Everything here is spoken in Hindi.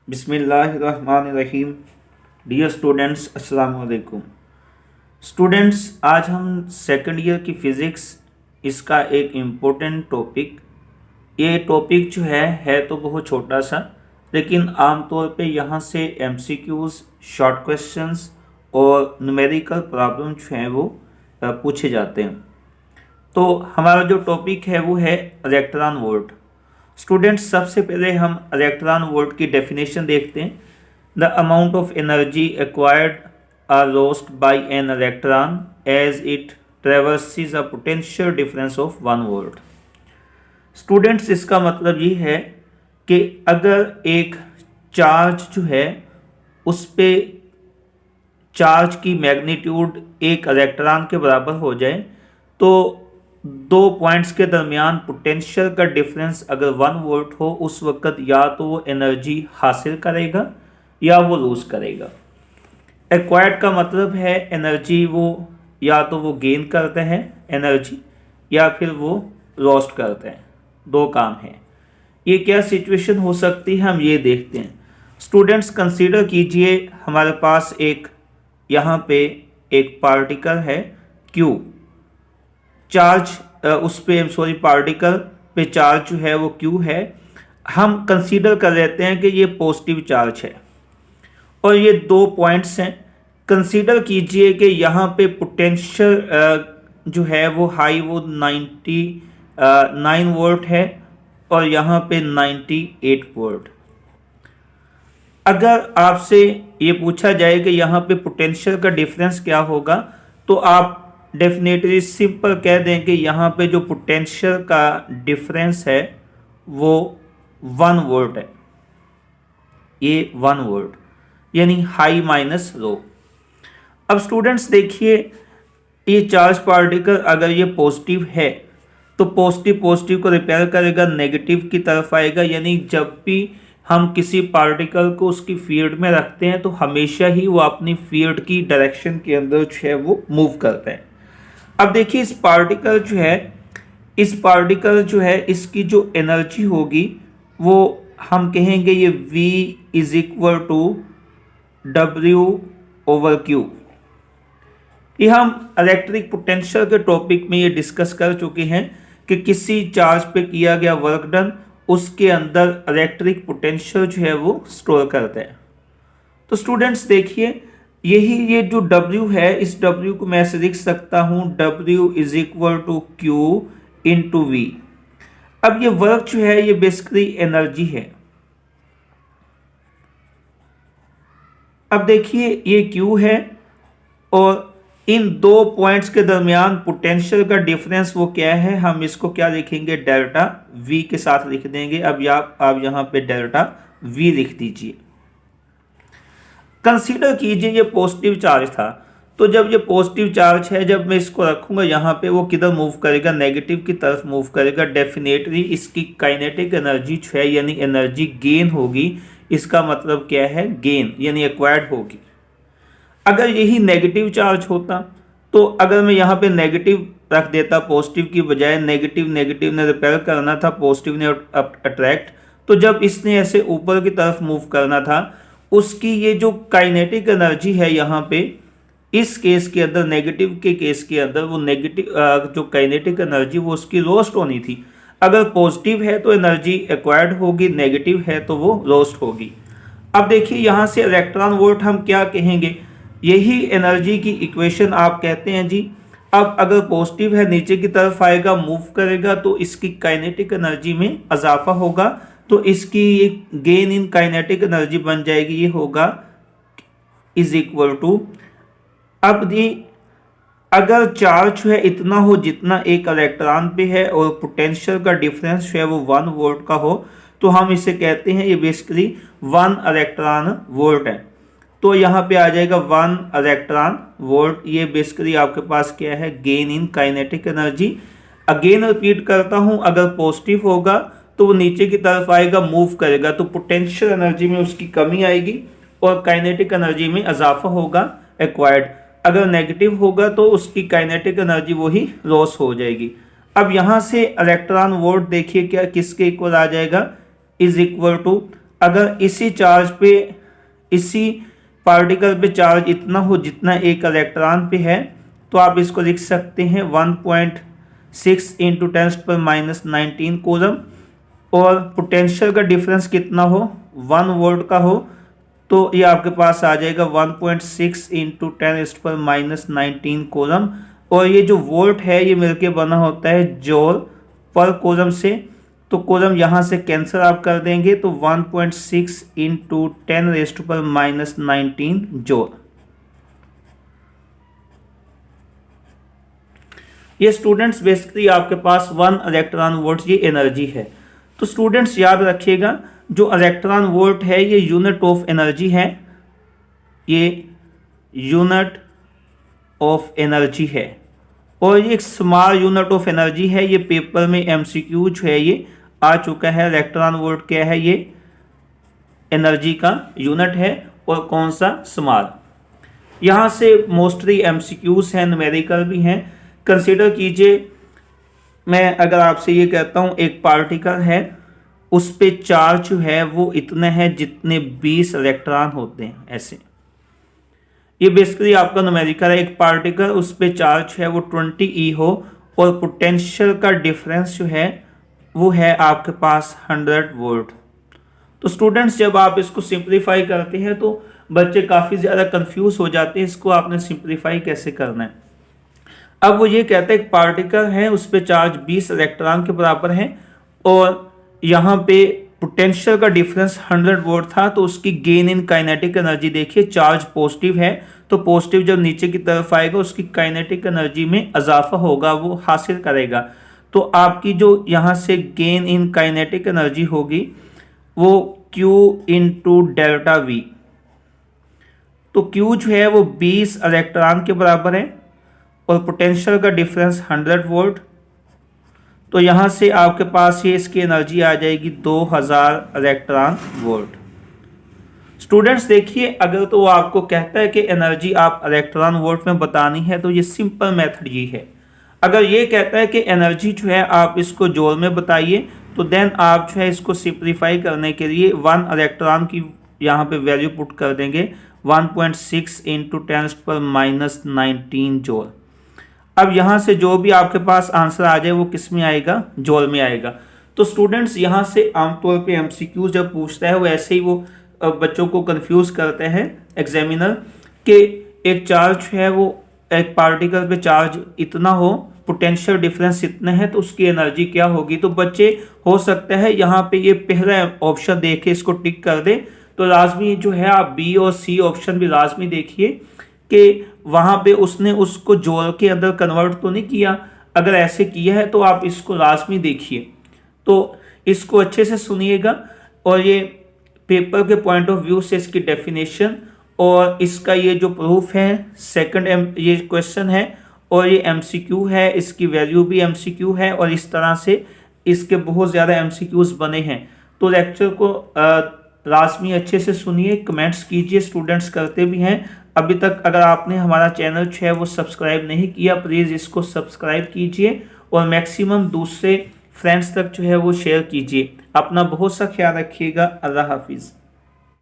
बिस्मिल्लाहिर्रहमानिर्रहीम। डियर स्टूडेंट्स, अस्सलाम वालेकुम। स्टूडेंट्स, आज हम सेकंड ईयर की फ़िज़िक्स इसका एक इम्पोर्टेंट टॉपिक, ये टॉपिक जो है तो बहुत छोटा सा, लेकिन आमतौर पे यहाँ से एमसीक्यूज़, शॉर्ट क्वेश्चंस और न्यूमेरिकल प्रॉब्लम जो हैं वो पूछे जाते हैं। तो हमारा जो टॉपिक है वो है इलेक्ट्रॉन वोल्ट। स्टूडेंट्स, सबसे पहले हम इलेक्ट्रॉन वोल्ट की डेफिनेशन देखते हैं। The amount of energy acquired or lost by an electron as it traverses a potential difference of 1 volt. Students, इसका मतलब ये है कि अगर एक चार्ज जो है उस पे चार्ज की मैग्नीट्यूड एक इलेक्ट्रॉन के बराबर हो जाए तो दो पॉइंट्स के दरमियान पोटेंशियल का डिफरेंस अगर 1 वोल्ट हो, उस वक्त या तो वो एनर्जी हासिल करेगा या वो लूज करेगा। एक्वायर्ड का मतलब है एनर्जी वो या तो वो गेन करते हैं एनर्जी या फिर वो लॉस्ट करते हैं। दो काम है। ये क्या सिचुएशन हो सकती है, हम ये देखते हैं। स्टूडेंट्स, कंसीडर कीजिए हमारे पास एक यहाँ पे एक पार्टिकल है Q। चार्ज उस पे पार्टिकल पे चार्ज जो है वो Q है। हम कंसीडर कर लेते हैं कि ये पॉजिटिव चार्ज है और ये दो पॉइंट्स हैं। कंसीडर कीजिए कि यहाँ पे पोटेंशियल जो है वो हाई वो 99 वोल्ट है और यहाँ पे 98 वोल्ट। अगर आपसे ये पूछा जाए कि यहाँ पे पोटेंशियल का डिफरेंस क्या होगा, तो आप डेफिनेटली सिंपल कह दें कि यहाँ पे जो पोटेंशियल का डिफरेंस है वो 1 वोल्ट है। ये 1 वोल्ट यानी हाई माइनस लो। अब स्टूडेंट्स देखिए, ये चार्ज पार्टिकल अगर ये पॉजिटिव है तो पॉजिटिव को रिपेल करेगा, नेगेटिव की तरफ आएगा। यानी जब भी हम किसी पार्टिकल को उसकी फील्ड में रखते हैं तो हमेशा ही वो अपनी फील्ड की डायरेक्शन के अंदर जो है वो मूव करते हैं। अब देखिए, इस पार्टिकल जो है इसकी जो एनर्जी होगी वो हम कहेंगे ये V is equal to W/Q। ये हम इलेक्ट्रिक पोटेंशियल के टॉपिक में ये डिस्कस कर चुके हैं कि किसी चार्ज पे किया गया वर्क डन उसके अंदर इलेक्ट्रिक पोटेंशियल जो है वो स्टोर करते हैं। तो स्टूडेंट्स देखिए, यही ये जो W है, इस W को मैं ऐसे लिख सकता हूं W is equal to Q into V। अब ये वर्क जो है ये बेसिकली एनर्जी है। अब देखिए, ये Q है और इन दो पॉइंट्स के दरमियान पोटेंशियल का डिफरेंस वो क्या है, हम इसको क्या लिखेंगे, डेल्टा V के साथ लिख देंगे। अब आप यहाँ पे डेल्टा V लिख दीजिए। कंसीडर कीजिए ये पॉजिटिव चार्ज था, तो जब ये पॉजिटिव चार्ज है, जब मैं इसको रखूंगा यहाँ पे, वो किधर मूव करेगा, नेगेटिव की तरफ मूव करेगा। डेफिनेटली इसकी काइनेटिक एनर्जी जो है यानी एनर्जी गेन होगी। इसका मतलब क्या है, गेन यानी एक्वायर्ड होगी। अगर यही नेगेटिव चार्ज होता तो अगर मैं यहाँ पे नेगेटिव रख देता, पॉजिटिव की बजाय नेगेटिव ने रिपेल करना था, पॉजिटिव ने अट्रैक्ट, तो जब इसने ऐसे ऊपर की तरफ मूव करना था, उसकी ये जो काइनेटिक एनर्जी है यहाँ पे, इस केस के अंदर, नेगेटिव के केस के अंदर, वो नेगेटिव जो काइनेटिक एनर्जी वो उसकी लॉस्ट होनी थी। अगर पॉजिटिव है तो एनर्जी एक्वायर्ड होगी, नेगेटिव है तो वो लॉस्ट होगी। अब देखिए, यहाँ से इलेक्ट्रॉन वोल्ट हम क्या कहेंगे, यही एनर्जी की इक्वेशन आप कहते हैं जी। अब अगर पॉजिटिव है, नीचे की तरफ आएगा, मूव करेगा, तो इसकी काइनेटिक एनर्जी में इजाफा होगा, तो इसकी एक गेन इन काइनेटिक एनर्जी बन जाएगी। ये होगा इज इक्वल टू, अब दी अगर चार्ज है इतना हो जितना एक इलेक्ट्रॉन पे है और पोटेंशियल का डिफरेंस जो है वो 1 वोल्ट का हो, तो हम इसे कहते हैं ये बेसिकली 1 इलेक्ट्रॉन वोल्ट है। तो यहाँ पे आ जाएगा 1 इलेक्ट्रॉन वोल्ट। ये बेसिकली आपके पास क्या है, gain in kinetic energy. Again repeat करता हूँ, अगर पॉजिटिव होगा तो वो नीचे की तरफ आएगा, मूव करेगा, तो पोटेंशियल एनर्जी में उसकी कमी आएगी और काइनेटिक एनर्जी में इजाफा होगा, एक्वायर्ड। अगर नेगेटिव होगा तो उसकी काइनेटिक एनर्जी वही लॉस हो जाएगी। अब यहाँ से इलेक्ट्रॉन वोल्ट देखिए क्या किसके इक्वल आ जाएगा, इज इक्वल टू, अगर इसी चार्ज पे, इसी पार्टिकल पे चार्ज इतना हो जितना एक इलेक्ट्रॉन पे है, तो आप इसको लिख सकते हैं 1.6 इंटू 10⁻⁻19 कूलम। और पोटेंशियल का डिफरेंस कितना हो, 1 वोल्ट का हो, तो ये आपके पास आ जाएगा 1.6 इंटू 10⁻⁻19 कूलम। और ये जो वोल्ट है ये मिलके बना होता है जूल पर कूलम से, तो कूलम यहाँ से कैंसिल आप कर देंगे, तो 1.6 इंटू 10⁻⁻19 जूल। ये स्टूडेंट्स बेसिकली आपके पास 1 इलेक्ट्रॉन वोल्ट ये एनर्जी है। तो स्टूडेंट्स याद रखिएगा, जो इलेक्ट्रॉन वोल्ट है ये यूनिट ऑफ एनर्जी है, ये यूनिट ऑफ एनर्जी है, और ये एक स्मॉल यूनिट ऑफ एनर्जी है। ये पेपर में एमसीक्यू जो है ये आ चुका है। इलेक्ट्रॉन वोल्ट क्या है, ये एनर्जी का यूनिट है, और कौन सा, स्मॉल। यहाँ से मोस्टली एमसीक्यूज हैं, न्यूमेरिकल भी हैं। कंसीडर कीजिए, मैं अगर आपसे ये कहता हूँ एक पार्टिकल है, उस पे चार्ज जो है वो इतने हैं जितने 20 इलेक्ट्रॉन होते हैं, ऐसे। ये बेसिकली आपका न्यूमेरिकल है। एक पार्टिकल, उस पे चार्ज है वो 20 हो, और पोटेंशियल का डिफरेंस जो है वो है आपके पास 100 वोल्ट। तो स्टूडेंट्स जब आप इसको सिंप्लीफाई करते हैं तो बच्चे काफ़ी ज़्यादा कंफ्यूज हो जाते हैं, इसको आपने सिंप्लीफाई कैसे करना है। अब वो ये कहता है एक पार्टिकल है, उस पे चार्ज 20 इलेक्ट्रॉन के बराबर है, और यहाँ पे पोटेंशियल का डिफरेंस 100 वोल्ट था, तो उसकी गेन इन काइनेटिक एनर्जी देखिए, चार्ज पॉजिटिव है, तो पॉजिटिव जब नीचे की तरफ आएगा उसकी काइनेटिक एनर्जी में इजाफा होगा, वो हासिल करेगा। तो आपकी जो यहाँ से गेन इन काइनेटिक एनर्जी होगी वो Q इंटू डेल्टा V। तो Q जो है वो 20 इलेक्ट्रॉन के बराबर है, और पोटेंशियल का डिफरेंस 100 वोल्ट। तो यहाँ से आपके पास ये इसकी एनर्जी आ जाएगी 2000 इलेक्ट्रॉन वोल्ट। स्टूडेंट्स देखिए, अगर तो वो आपको कहता है कि एनर्जी आप इलेक्ट्रॉन वोल्ट में बतानी है, तो ये सिंपल मेथड ये है। अगर ये कहता है कि एनर्जी जो है आप इसको जूल में बताइए, तो देन आप जो है इसको सिंप्लीफाई करने के लिए 1 इलेक्ट्रॉन की यहाँ पे वैल्यू पुट कर देंगे, 1.6 इंटू 10⁻⁻19 जूल। अब यहाँ से जो भी आपके पास आंसर आ जाए वो किस में आएगा, जूल में आएगा। तो स्टूडेंट्स यहाँ से आमतौर पे एमसीक्यू जब पूछता है वो ऐसे ही वो बच्चों को कंफ्यूज करते हैं एग्जामिनर, कि एक चार्ज है वो एक पार्टिकल पे चार्ज इतना हो, पोटेंशियल डिफरेंस इतना है, तो उसकी एनर्जी क्या होगी। तो बच्चे हो सकता है यहाँ पे ये पहला ऑप्शन देखे इसको टिक कर दे, तो लाजमी जो है आप बी और सी ऑप्शन भी लाजमी देखिए कि वहाँ पे उसने उसको जूल के अंदर कन्वर्ट तो नहीं किया। अगर ऐसे किया है तो आप इसको लाजमी देखिए। तो इसको अच्छे से सुनिएगा, और ये पेपर के पॉइंट ऑफ व्यू से इसकी डेफिनेशन और इसका ये जो प्रूफ है, सेकंड ये क्वेश्चन है, और ये एमसीक्यू है, इसकी वैल्यू भी एमसीक्यू है, और इस तरह से इसके बहुत ज़्यादा एमसीक्यूज बने हैं। तो लेक्चर को लाजमी अच्छे से सुनिए, कमेंट्स कीजिए, स्टूडेंट्स करते भी हैं। अभी तक अगर आपने हमारा चैनल जो है वो सब्सक्राइब नहीं किया, प्लीज़ इसको सब्सक्राइब कीजिए, और मैक्सिमम दूसरे फ्रेंड्स तक जो है वो शेयर कीजिए। अपना बहुत सा ख्याल रखिएगा। अल्लाह हाफिज़।